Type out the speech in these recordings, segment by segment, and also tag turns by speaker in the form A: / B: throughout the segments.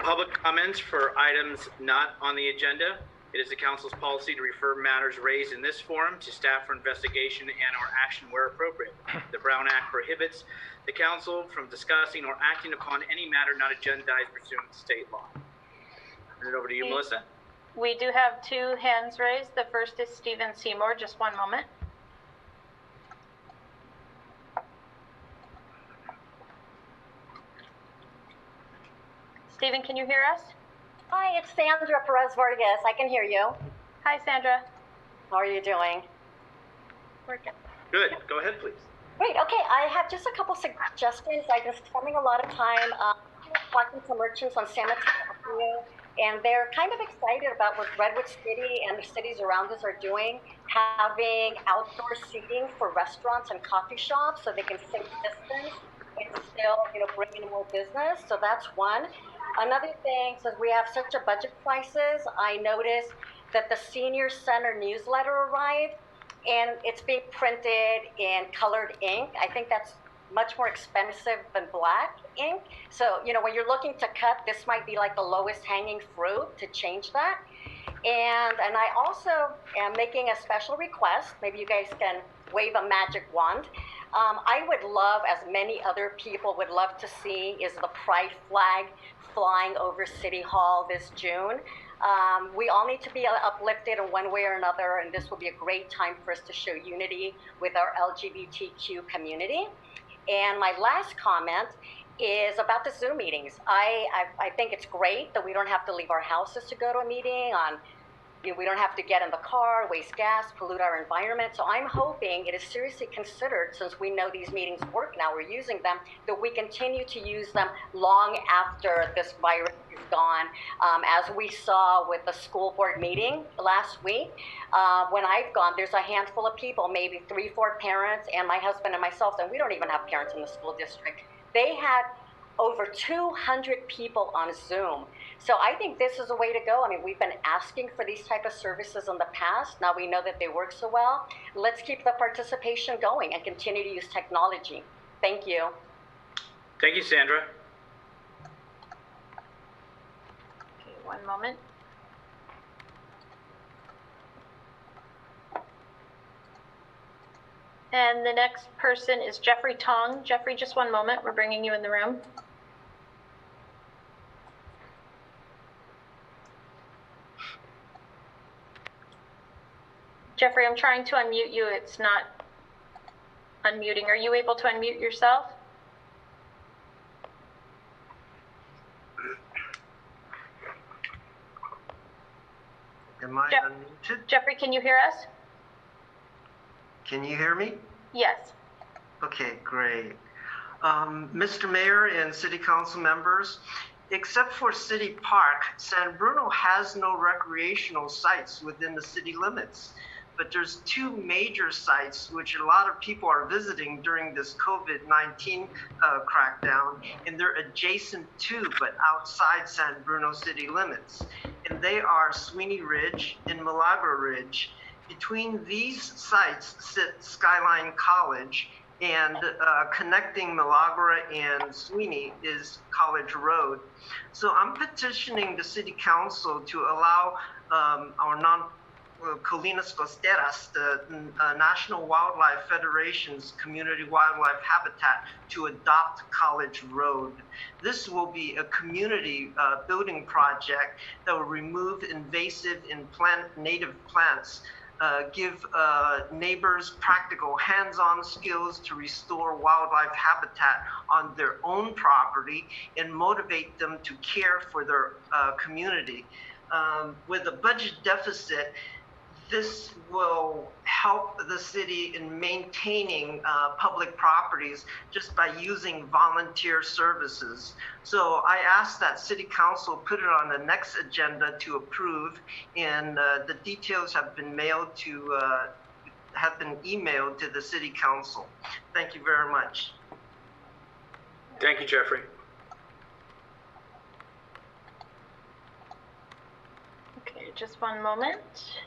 A: Public comments for items not on the agenda. It is the council's policy to refer matters raised in this forum to staff for investigation and/or action where appropriate. The Brown Act prohibits the council from discussing or acting upon any matter not agendized pursuant to state law. Turn it over to you, Melissa.
B: We do have two hands raised. The first is Stephen Seymour. Just one moment. Stephen, can you hear us?
C: Hi, it's Sandra Perez Vargas. I can hear you.
B: Hi, Sandra.
C: How are you doing?
B: We're good.
A: Good. Go ahead, please.
C: Great. Okay, I have just a couple suggestions. I've been spending a lot of time talking to merchants on San Mateo Avenue, and they're kind of excited about what Redwood City and the cities around us are doing, having outdoor seating for restaurants and coffee shops so they can safe distance and still, bring in more business. So that's one. Another thing, since we have such a budget crisis, I noticed that the Senior Center newsletter arrived, and it's being printed in colored ink. I think that's much more expensive than black ink. So, when you're looking to cut, this might be like the lowest hanging fruit to change that. And I also am making a special request. Maybe you guys can wave a magic wand. I would love, as many other people would love to see, is the pride flag flying over City Hall this June. We all need to be uplifted in one way or another, and this will be a great time for us to show unity with our LGBTQ community. And my last comment is about the Zoom meetings. I think it's great that we don't have to leave our houses to go to a meeting. We don't have to get in the car, waste gas, pollute our environment. So I'm hoping it is seriously considered, since we know these meetings work now, we're using them, that we continue to use them long after this virus is gone. As we saw with the school board meeting last week, when I've gone, there's a handful of people, maybe 3-4 parents, and my husband and myself, and we don't even have parents in the school district. They had over 200 people on Zoom. So I think this is a way to go. I mean, we've been asking for these type of services in the past. Now we know that they work so well. Let's keep the participation going and continue to use technology. Thank you.
A: Thank you, Sandra.
B: Okay, one moment. And the next person is Jeffrey Tong. Jeffrey, just one moment. We're bringing you in the room. Jeffrey, I'm trying to unmute you. It's not unmuting. Are you able to unmute yourself?
D: Am I unmuted?
B: Jeffrey, can you hear us?
D: Can you hear me?
B: Yes.
D: Okay, great. Mr. Mayor and City Council members, except for City Park, San Bruno has no recreational sites within the city limits. But there's two major sites which a lot of people are visiting during this COVID-19 crackdown, and they're adjacent to but outside San Bruno city limits. And they are Sweeney Ridge and Milagro Ridge. Between these sites sit Skyline College, and connecting Milagro and Sweeney is College Road. So I'm petitioning the City Council to allow our Colinas Costeras, the National Wildlife Federation's community wildlife habitat, to adopt College Road. This will be a community building project that will remove invasive and native plants, give neighbors practical hands-on skills to restore wildlife habitat on their own property, and motivate them to care for their community. With a budget deficit, this will help the city in maintaining public properties just by using volunteer services. So I ask that City Council put it on the next agenda to approve, and the details have been emailed to the City Council. Thank you very much.
A: Thank you, Jeffrey.
B: Okay, just one moment.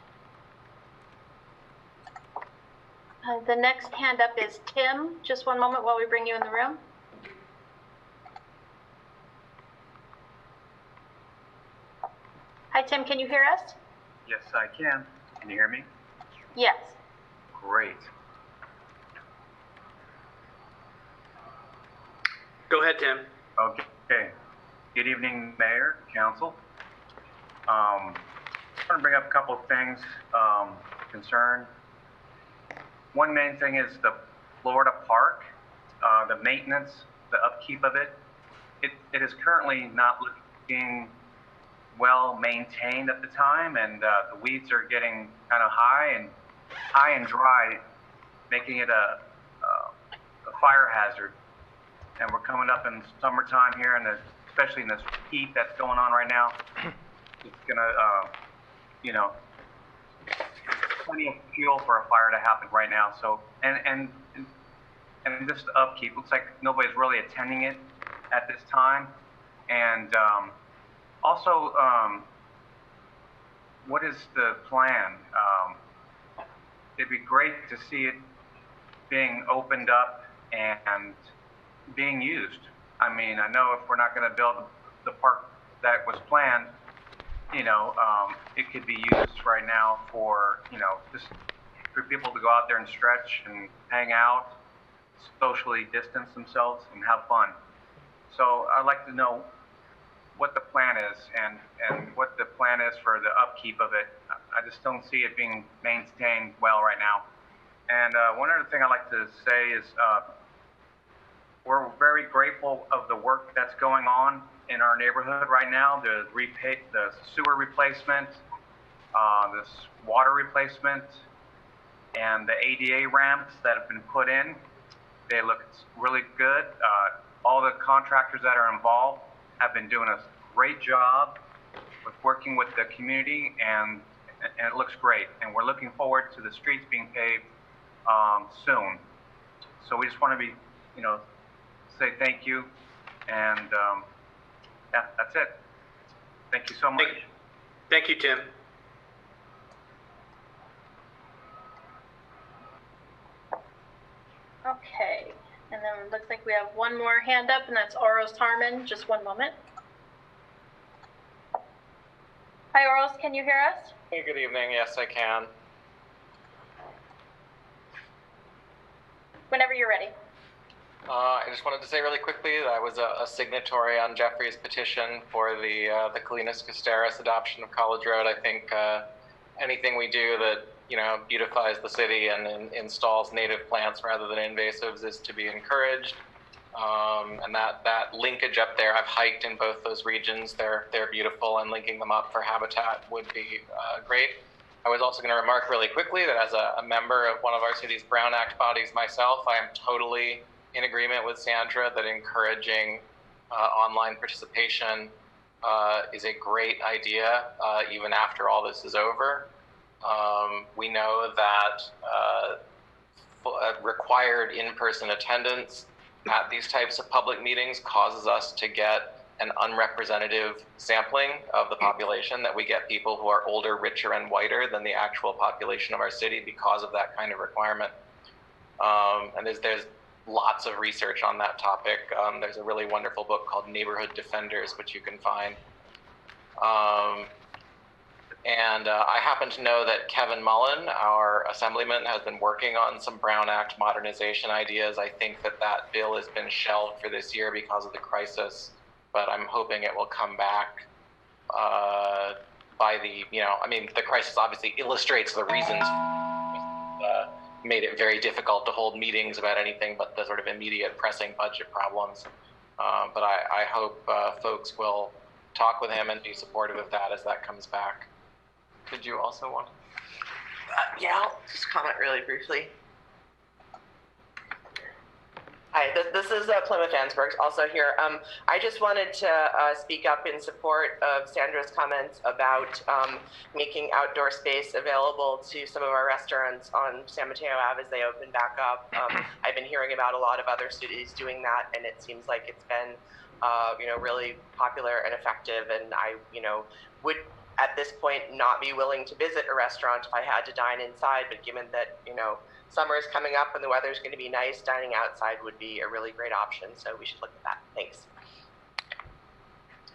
B: The next hand up is Tim. Just one moment while we bring you in the room. Hi, Tim, can you hear us?
E: Yes, I can. Can you hear me?
B: Yes.
E: Great.
A: Go ahead, Tim.
E: Okay. Good evening, Mayor, Council. I want to bring up a couple of things, concern. One main thing is the Florida Park, the maintenance, the upkeep of it. It is currently not looking well maintained at the time, and the weeds are getting kind of high and dry, making it a fire hazard. And we're coming up in summertime here, and especially in this heat that's going on right now, it's gonna, plenty of fuel for a fire to happen right now. So, and just the upkeep, looks like nobody's really attending it at this time. And also, what is the plan? It'd be great to see it being opened up and being used. I mean, I know if we're not going to build the park that was planned, it could be used right now for, just for people to go out there and stretch and hang out, socially distance themselves and have fun. So I'd like to know what the plan is and what the plan is for the upkeep of it. I just don't see it being maintained well right now. And one other thing I'd like to say is we're very grateful of the work that's going on in our neighborhood right now, the sewer replacement, this water replacement, and the ADA ramps that have been put in. They look really good. All the contractors that are involved have been doing a great job with working with the community, and it looks great. And we're looking forward to the streets being paved soon. So we just want to say thank you, and yeah, that's it. Thank you so much.
A: Thank you, Tim.
B: Okay, and then it looks like we have one more hand up, and that's Oros Harmon. Just one moment. Hi, Oros, can you hear us?
F: Hey, good evening. Yes, I can.
B: Whenever you're ready.
F: I just wanted to say really quickly that I was a signatory on Jeffrey's petition for the Colinas-Casteras adoption of College Road. I think anything we do that beautifies the city and installs native plants rather than invasives is to be encouraged. And that linkage up there, I've hiked in both those regions. They're beautiful, and linking them up for habitat would be great. I was also going to remark really quickly that as a member of one of our city's Brown Act bodies myself, I am totally in agreement with Sandra that encouraging online participation is a great idea, even after all this is over. We know that required in-person attendance at these types of public meetings causes us to get an unrepresentative sampling of the population, that we get people who are older, richer, and whiter than the actual population of our city because of that kind of requirement. And there's lots of research on that topic. There's a really wonderful book called Neighborhood Defenders, which you can find. And I happen to know that Kevin Mullen, our assemblyman, has been working on some Brown Act modernization ideas. I think that bill has been shelved for this year because of the crisis, but I'm hoping it will come back by the crisis obviously illustrates the reasons made it very difficult to hold meetings about anything but the sort of immediate pressing budget problems. But I hope folks will talk with him and be supportive of that as that comes back. Did you also want?
G: Yeah, I'll just comment really briefly. Hi, this is Plymouth Ansberg, also here. I just wanted to speak up in support of Sandra's comments about making outdoor space available to some of our restaurants on San Mateo Ave as they open back up. I've been hearing about a lot of other cities doing that, and it seems like it's been, really popular and effective. And I, would at this point not be willing to visit a restaurant if I had to dine inside, but given that, summer is coming up and the weather's going to be nice, dining outside would be a really great option. So we should look at that. Thanks.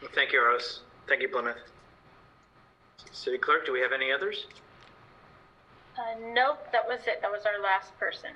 A: Well, thank you, Rose. Thank you, Plymouth. City Clerk, do we have any others?
B: Nope, that was it. That was our last person.